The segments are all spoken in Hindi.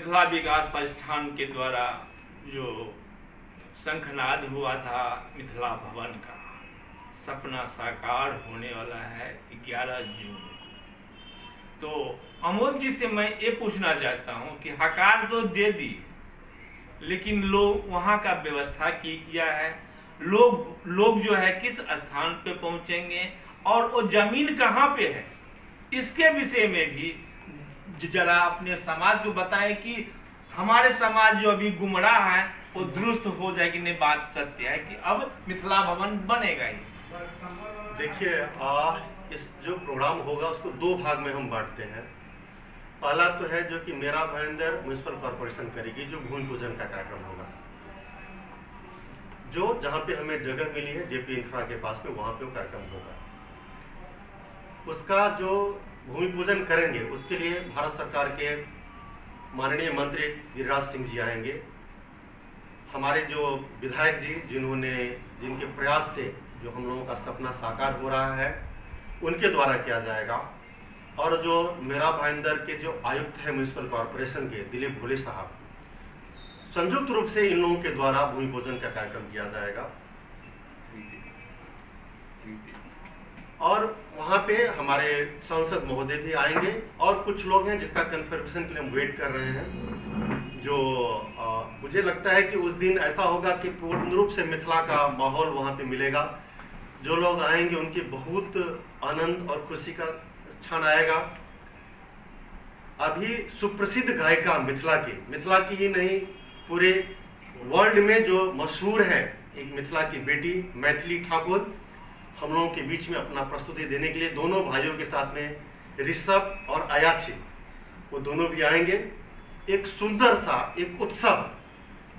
मिथिला विकास प्रतिष्ठान के द्वारा जो शंखनाद हुआ था मिथिला भवन का, सपना साकार होने वाला है 11 जून को। तो अमोद जी से मैं ये पूछना चाहता हूँ कि हकार तो दे दी, लेकिन लोग वहाँ का व्यवस्था की किया है, लोग जो है किस स्थान पे पहुँचेंगे और वो जमीन कहाँ पे है, इसके विषय में भी जरा अपने समाज को बताएं कि हमारे समाज जो अभी गुमराह है वो दुरुस्त हो जाए कि नहीं। बात सत्य है कि अब मिथिला भवन बनेगा ही। देखिए, इस जो प्रोग्राम होगा उसको दो भाग में हम बांटते हैं। पहला तो है जो कि मेरा भाईंदर म्युनिसिपल कॉर्पोरेशन करेगी, जो भूमि पूजन का कार्यक्रम होगा, जो जहाँ पे हमें जगह मिली है जेपी इंफ्रा के पास में, वहाँ पे वो कार्यक्रम होगा। उसका जो भूमि पूजन करेंगे उसके लिए भारत सरकार के माननीय मंत्री गिरिराज सिंह जी आएंगे, हमारे जो विधायक जी जिनके प्रयास से जो हम लोगों का सपना साकार हो रहा है उनके द्वारा किया जाएगा, और जो मेरा भाईंदर के जो आयुक्त है म्युनिसिपल कॉर्पोरेशन के दिलीप भोले साहब, संयुक्त रूप से इन लोगों के द्वारा भूमि पूजन का कार्यक्रम किया जाएगा। और वहाँ पे हमारे सांसद महोदय भी आएंगे और कुछ लोग हैं जिसका कन्फर्मेशन के लिए हम वेट कर रहे हैं। जो मुझे लगता है कि उस दिन ऐसा होगा कि पूर्ण रूप से मिथिला का माहौल वहाँ पे मिलेगा। जो लोग आएंगे उनकी बहुत आनंद और खुशी का क्षण आएगा। अभी सुप्रसिद्ध गायिका मिथिला की ही नहीं पूरे वर्ल्ड में जो मशहूर है, एक मिथिला की बेटी मैथिली ठाकुर हम लोगों के बीच में अपना प्रस्तुति देने के लिए दोनों भाइयों के साथ में ऋषभ और अयाची, वो दोनों भी आएंगे। एक सुंदर सा एक उत्सव,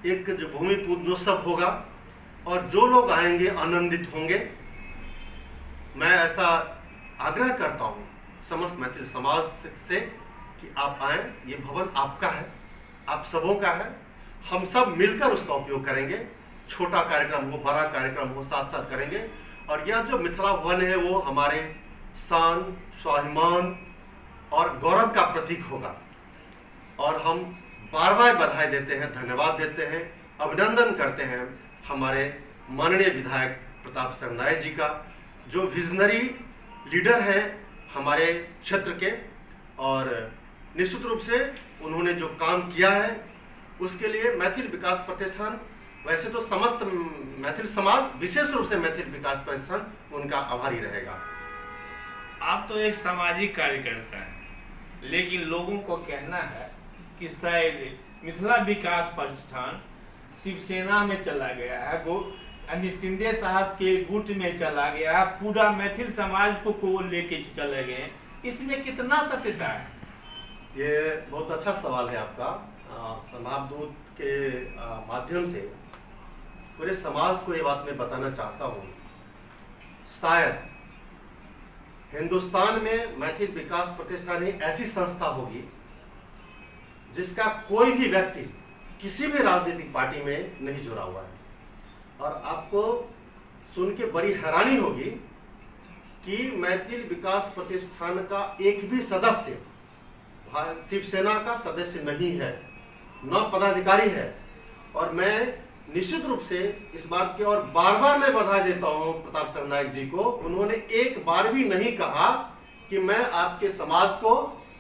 एक जो भूमि पूजनोत्सव होगा और जो लोग आएंगे आनंदित होंगे। मैं ऐसा आग्रह करता हूँ समस्त मैथिल समाज से कि आप आएँ, ये भवन आपका है, आप सबों का है, हम सब मिलकर उसका उपयोग करेंगे। छोटा कार्यक्रम हो बड़ा कार्यक्रम हो साथ साथ करेंगे। और यह जो मिथिला भवन है वो हमारे शान, स्वाभिमान और गौरव का प्रतीक होगा। और हम बार बार बधाई देते हैं, धन्यवाद देते हैं, अभिनंदन करते हैं हमारे माननीय विधायक प्रताप सरनायक जी का, जो विजनरी लीडर हैं हमारे क्षेत्र के। और निश्चित रूप से उन्होंने जो काम किया है उसके लिए मैथिल विकास प्रतिष्ठान, वैसे तो समस्त मैथिल समाज, विशेष रूप से मैथिल विकास प्रतिष्ठान उनका आभारी रहेगा। आप तो एक सामाजिक कार्यकर्ता हैं, लेकिन लोगों को कहना है कि शायद मिथिला विकास प्रतिष्ठान शिवसेना में चला गया है, यानी शिंदे साहब के गुट में चला गया है, पूरा मैथिल समाज को लेके चले गए। इसमें कितना सत्यता है? ये बहुत अच्छा सवाल है आपका। समाजदूत के माध्यम से पूरे समाज को ये बात मैं बताना चाहता हूँ, शायद हिंदुस्तान में मैथिल विकास प्रतिष्ठान ही ऐसी संस्था होगी जिसका कोई भी व्यक्ति किसी भी राजनीतिक पार्टी में नहीं जुड़ा हुआ है। और आपको सुन के बड़ी हैरानी होगी कि मैथिल विकास प्रतिष्ठान का एक भी सदस्य शिवसेना का सदस्य नहीं है, न पदाधिकारी है। और मैं निश्चित रूप से इस बात के और बार बार मैं बधाई देता हूं प्रताप सरनायक जी को। उन्होंने एक बार भी नहीं कहा कि मैं आपके समाज को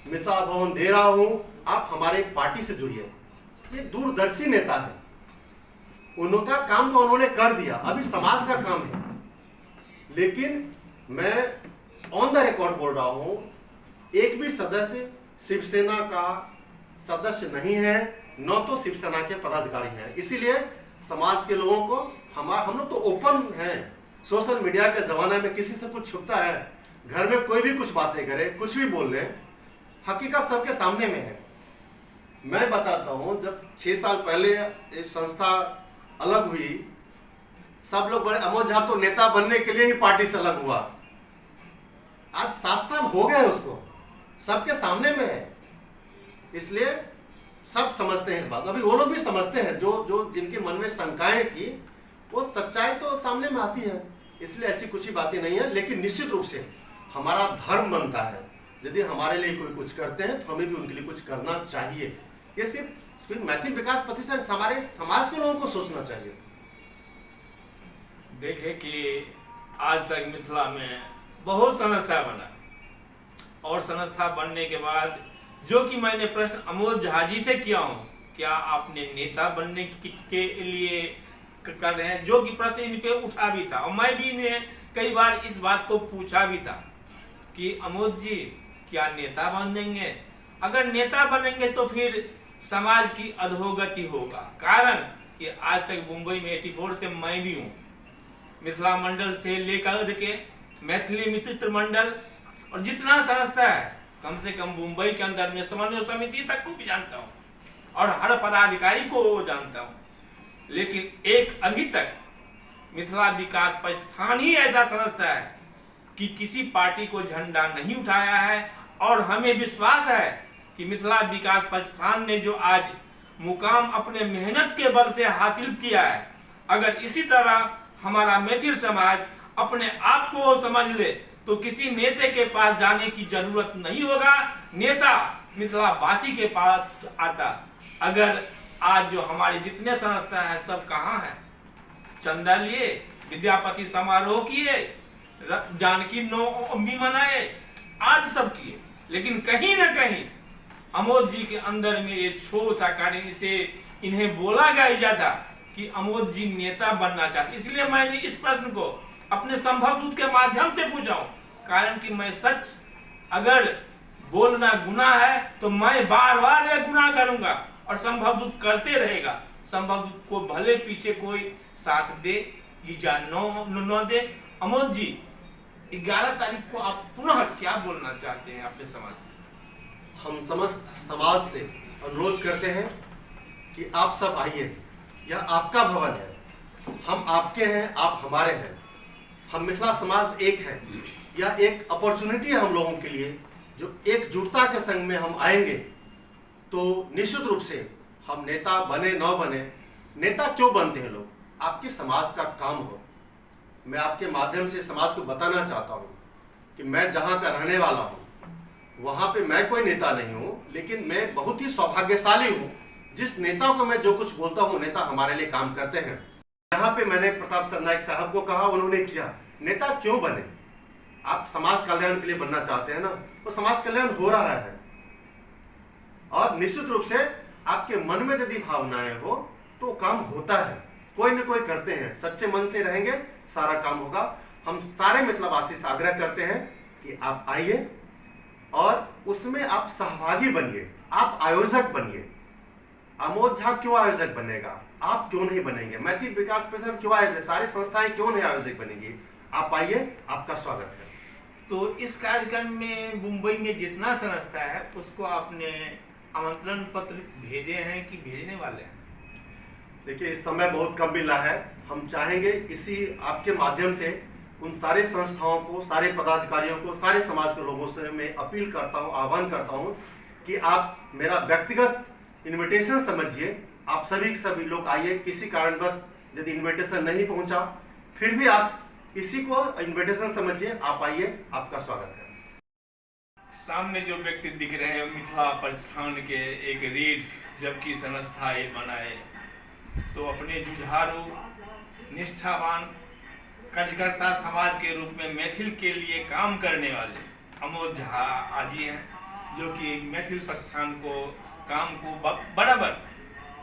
मिथिला भवन दे रहा हूं, आप हमारे पार्टी से जुड़िए। ये दूरदर्शी नेता है, उनका काम तो उन्होंने कर दिया, अभी समाज का काम है। लेकिन मैं ऑन द रिकॉर्ड बोल रहा हूं, एक भी सदस्य शिवसेना का सदस्य नहीं है, न तो शिवसेना के पदाधिकारी हैं। इसीलिए समाज के लोगों को हम लोग तो ओपन हैं। सोशल मीडिया के जमाने में किसी से कुछ छुपता है? घर में कोई भी कुछ बातें करे, कुछ भी बोल ले, हकीकत सबके सामने में है। मैं बताता हूं, जब 6 साल पहले ये संस्था अलग हुई, सब लोग बड़े, अमोद झा तो नेता बनने के लिए ही पार्टी से अलग हुआ। आज 7 साल हो गए उसको, सबके सामने में है। इसलिए सब समझते हैं इस बात। अभी वो लोग भी समझते हैं, जो जिनके मन में शंकाएं थी, वो सच्चाई तो सामने में आती है। इसलिए ऐसी कुछ ही बातें नहीं है। लेकिन निश्चित रूप से हमारा धर्म बनता है, यदि हमारे लिए कोई कुछ करते हैं तो हमें भी उनके लिए कुछ करना चाहिए। ये सिर्फ मैथिल विकास प्रतिष्ठान हमारे समाज के लोगों को सोचना चाहिए। देखे कि आज तक मिथिला में बहुत संस्था बना, और संस्था बनने के बाद जो कि मैंने प्रश्न अमोद झा जी से किया हूँ, क्या आपने नेता बनने के लिए कर रहे हैं, जो कि प्रश्न इन पे उठा भी था, और मैं भी इन्हें कई बार इस बात को पूछा भी था कि अमोद जी क्या नेता बनेंगे? अगर नेता बनेंगे तो फिर समाज की अधोगति होगा। कारण कि आज तक मुंबई में 84 से मैं भी हूँ, मिथिला मंडल से लेकर के मैथिली मित्र मंडल और जितना संस्था है, कम से कम मुंबई के अंदर में समन्वय समिति तक को भी जानता हूँ और हर पदाधिकारी को जानता हूँ, लेकिन एक अभी तक मिथिला विकास प्रतिष्ठान ही ऐसा संस्था है कि किसी पार्टी को झंडा नहीं उठाया है। और हमें विश्वास है कि मिथिला विकास प्रतिष्ठान ने जो आज मुकाम अपने मेहनत के बल से हासिल किया है, अगर इसी तरह हमारा मैथिल समाज अपने आप को समझ ले तो किसी नेता के पास जाने की जरूरत नहीं होगा, नेता मिथिला वासी के पास आता। अगर आज जो हमारे जितने संस्था है सब कहाँ है? चंदा लिए, विद्यापति समारोह किए, जानकी नवमी मनाए, आज सब किए, लेकिन कहीं ना कहीं अमोद जी के अंदर में ये क्षोभ था। कारण इसे इन्हें बोला गया जाता कि अमोद जी नेता बनना चाहते, इसलिए मैंने इस प्रश्न को अपने संभव दूत के माध्यम से पूछा हूं। कारण कि मैं सच अगर बोलना गुनाह है तो मैं बार बार यह गुनाह करूंगा और संभव दूत करते रहेगा। संभव दूत को भले पीछे कोई साथ दे या न दे। अमोद जी, 11 तारीख को आप पुनः क्या बोलना चाहते हैं अपने समाज से? हम समस्त समाज से अनुरोध करते हैं कि आप सब आइए, यह आपका भवन है, हम आपके हैं, आप हमारे हैं, हम मिथिला समाज एक है। यह एक अपॉर्चुनिटी है हम लोगों के लिए, जो एकजुटता के संग में हम आएंगे तो निश्चित रूप से हम नेता बने न बने, नेता क्यों बनते हैं लोग? आपके समाज का काम हो। मैं आपके माध्यम से समाज को बताना चाहता हूँ कि मैं जहाँ का रहने वाला हूँ वहाँ पे मैं कोई नेता नहीं हूँ, लेकिन मैं बहुत ही सौभाग्यशाली हूँ। जिस नेता को मैं जो कुछ बोलता हूँ, नेता हमारे लिए काम करते हैं। यहाँ पे मैंने प्रताप सरनाईक साहब को कहा, उन्होंने किया। नेता क्यों बने? आप समाज कल्याण के लिए बनना चाहते हैं ना, तो समाज कल्याण हो रहा है। और निश्चित रूप से आपके मन में यदि भावनाएं हो तो काम होता है, कोई न कोई करते हैं। सच्चे मन से रहेंगे, सारा काम होगा। हम सारे मिथिलावासी से आग्रह करते हैं कि आप आइए और उसमें आप सहभागी बनिए, आप आयोजक बनिए। अमोद झा क्यों आयोजक बनेगा? आप क्यों नहीं बनेंगे? मैथिल विकास प्रतिष्ठान क्यों आयोजक? सारी संस्थाएं क्यों नहीं आयोजक बनेंगी? आप आइए, आपका स्वागत है। तो इस कार्यक्रम में मुंबई में जितना संस्था है उसको आपने आमंत्रण पत्र भेजे हैं कि भेजने वाले हैं? देखिए, इस समय बहुत कम मिला है। हम चाहेंगे इसी आपके माध्यम से उन सारे संस्थाओं को, सारे पदाधिकारियों को, सारे समाज के लोगों से मैं अपील करता हूं, आह्वान करता हूं कि आप मेरा व्यक्तिगत इनविटेशन समझिए। आप सभी लोग आइए। किसी कारणवश यदि इनविटेशन नहीं पहुंचा, फिर भी आप इसी को इनविटेशन समझिए, आप आइए, आपका स्वागत है। सामने जो व्यक्ति दिख रहे हैं मिथिला प्रतिष्ठान के एक रीढ़ जबकि संस्था ये बनाए, तो अपने जुझारू निष्ठावान कार्यकर्ता समाज के रूप में मैथिल के लिए काम करने वाले अमोद झा आजी हैं, जो कि मैथिल प्रतिष्ठान को काम को बराबर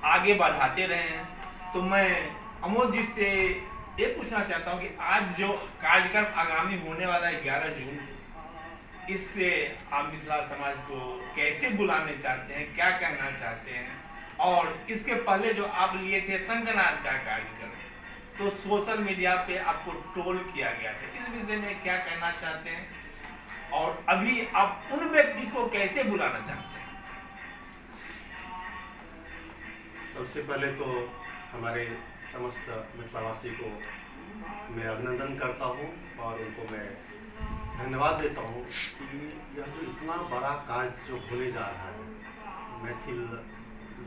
आगे बढ़ाते रहे हैं। तो मैं अमोद जी से ये पूछना चाहता हूँ कि आज जो कार्यक्रम आगामी होने वाला है 11 जून, इससे आप मिथिला समाज को कैसे बुलाने चाहते हैं, क्या कहना चाहते हैं? और इसके पहले जो आप लिए थे संगनाद का कार्यक्रम, तो सोशल मीडिया पे आपको ट्रोल किया गया था, इस विषय में क्या कहना चाहते हैं? और अभी आप उन व्यक्ति को कैसे बुलाना चाहते हैं? सबसे पहले तो हमारे समस्त मिथिलावासी को मैं अभिनंदन करता हूं और उनको मैं धन्यवाद देता हूं कि यह जो इतना बड़ा कार्य जो होने जा रहा है मैथिल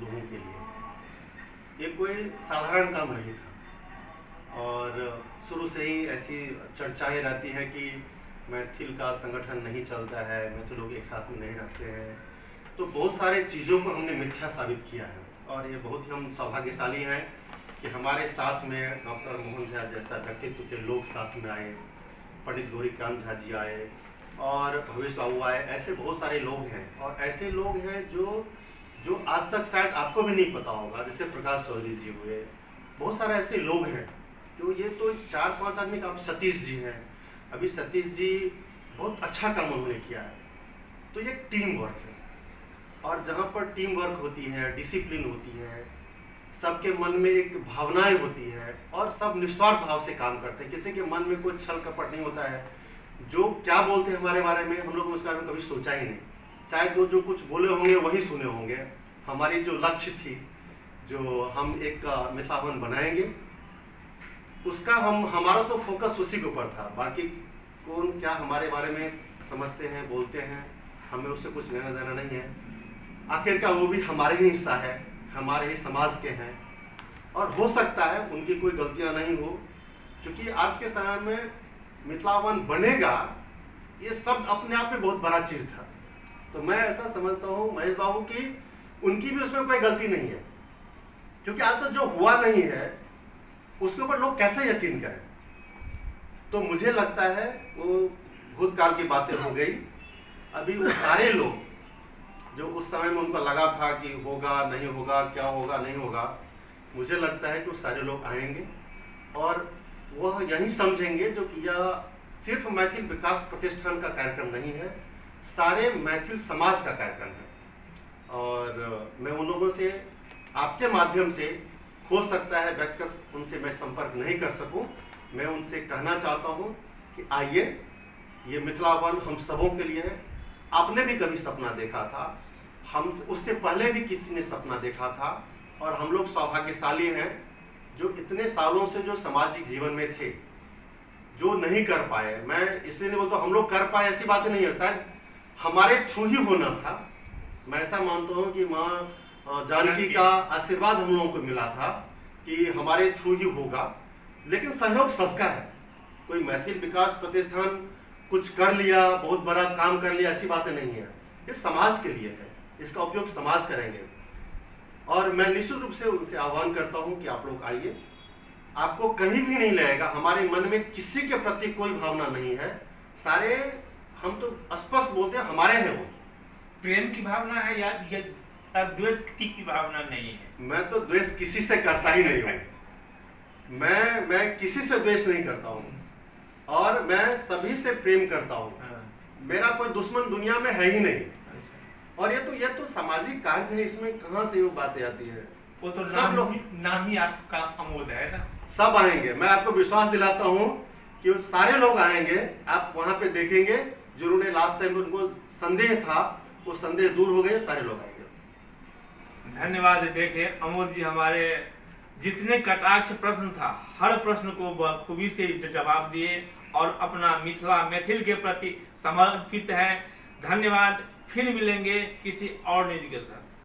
लोगों के लिए, ये कोई साधारण काम नहीं था। और शुरू से ही ऐसी चर्चाएं रहती हैं कि मैथिल का संगठन नहीं चलता है, मैथिल लोग एक साथ में नहीं रहते हैं, तो बहुत सारे चीज़ों को हमने मिथ्या साबित किया है, और ये बहुत ही हम सौभाग्यशाली हैं कि हमारे साथ में डॉक्टर मोहन झा जैसा व्यक्तित्व के लोग साथ में आए, पंडित गौरीकांत झा जी आए और भवेश बाबू आए। ऐसे बहुत सारे लोग हैं, और ऐसे लोग हैं जो आज तक शायद आपको भी नहीं पता होगा, जैसे प्रकाश चौधरी जी हुए। बहुत सारे ऐसे लोग हैं जो, ये तो 4-5 आदमी का, सतीश जी हैं। अभी सतीश जी बहुत अच्छा काम उन्होंने किया है। तो ये टीम वर्क है, और जहाँ पर टीम वर्क होती है, डिसिप्लिन होती है, सबके मन में एक भावनाएं होती है और सब निस्वार्थ भाव से काम करते हैं, किसी के मन में कोई छल कपट नहीं होता है। जो क्या बोलते हैं हमारे बारे में, हम लोग उसके बारे में कभी सोचा ही नहीं। शायद वो जो कुछ बोले होंगे वही सुने होंगे। हमारी जो लक्ष्य थी, जो हम एक मिथिला भवन बनाएंगे, उसका हमारा तो फोकस उसी के ऊपर था। बाकी कौन क्या हमारे बारे में समझते हैं, बोलते हैं, हमें उससे कुछ लेना देना नहीं है। आखिर का वो भी हमारे ही हिस्सा है, हमारे ही समाज के हैं, और हो सकता है उनकी कोई गलतियां नहीं हो, क्योंकि आज के समय में मिथिला भवन बनेगा, ये सब अपने आप में बहुत बड़ा चीज़ था। तो मैं ऐसा समझता हूँ महेश बाबू की उनकी भी उसमें कोई गलती नहीं है, क्योंकि आज तक जो हुआ नहीं है उसके ऊपर लोग कैसे यकीन करें। तो मुझे लगता है वो भूतकाल की बातें हो गई। अभी वो सारे लोग जो उस समय में उनको लगा था कि होगा नहीं होगा, क्या होगा नहीं होगा, मुझे लगता है कि वो सारे लोग आएंगे और वह यही समझेंगे जो कि यह सिर्फ मैथिल विकास प्रतिष्ठान का कार्यक्रम नहीं है, सारे मैथिल समाज का कार्यक्रम है। और मैं उन लोगों से आपके माध्यम से, हो सकता है व्यक्तिगत उनसे मैं संपर्क नहीं कर सकूं, मैं उनसे कहना चाहता हूं कि आइए, ये मिथिला भवन हम सबों के लिए है। आपने भी कभी सपना देखा था, हम उससे पहले भी किसी ने सपना देखा था, और हम लोग सौभाग्यशाली हैं जो इतने सालों से जो सामाजिक जीवन में थे, जो नहीं कर पाए। मैं इसलिए नहीं बोलता हम लोग कर पाए, ऐसी बात नहीं है, शायद हमारे थ्रू ही होना था। मैं ऐसा मानता हूँ कि माँ जानकी का आशीर्वाद हम लोगों को मिला था कि हमारे थ्रू ही होगा, लेकिन सहयोग सबका है। कोई मैथिल विकास प्रतिष्ठान कुछ कर लिया, बहुत बड़ा काम कर लिया, ऐसी बातें नहीं है। ये समाज के लिए है, इसका उपयोग समाज करेंगे। और मैं निश्चित रूप से उनसे आह्वान करता हूं कि आप लोग आइए, आपको कहीं भी नहीं लगेगा, हमारे मन में किसी के प्रति कोई भावना नहीं है। सारे हम तो स्पष्ट बोलते हैं, हमारे हैं वो। प्रेम की भावना है या द्वेष की भावना नहीं है? मैं तो द्वेष किसी से करता ही नहीं हूँ। मैं किसी से द्वेष नहीं करता हूँ, और मैं सभी से प्रेम करता हूँ। मेरा कोई दुश्मन दुनिया में है ही नहीं। और ये तो सामाजिक कार्य है, इसमें कहाँ से वो बातें आती है? वो तो सब लोग, नाम ही आपका अमोद है ना। सब आएंगे, मैं आपको विश्वास दिलाता हूँ कि वो सारे लोग आएंगे। आप वहाँ पे देखेंगे जिन्होंने लास्ट टाइम उनको संदेह था, वो संदेह दूर हो गए, सारे लोग आएंगे। धन्यवाद। देखे अमोद जी, हमारे जितने कटाक्ष प्रश्न था, हर प्रश्न को बखूबी से जवाब दिए और अपना मैथिल के प्रति समर्पित है। धन्यवाद। फिर मिलेंगे किसी और न्यूज के साथ।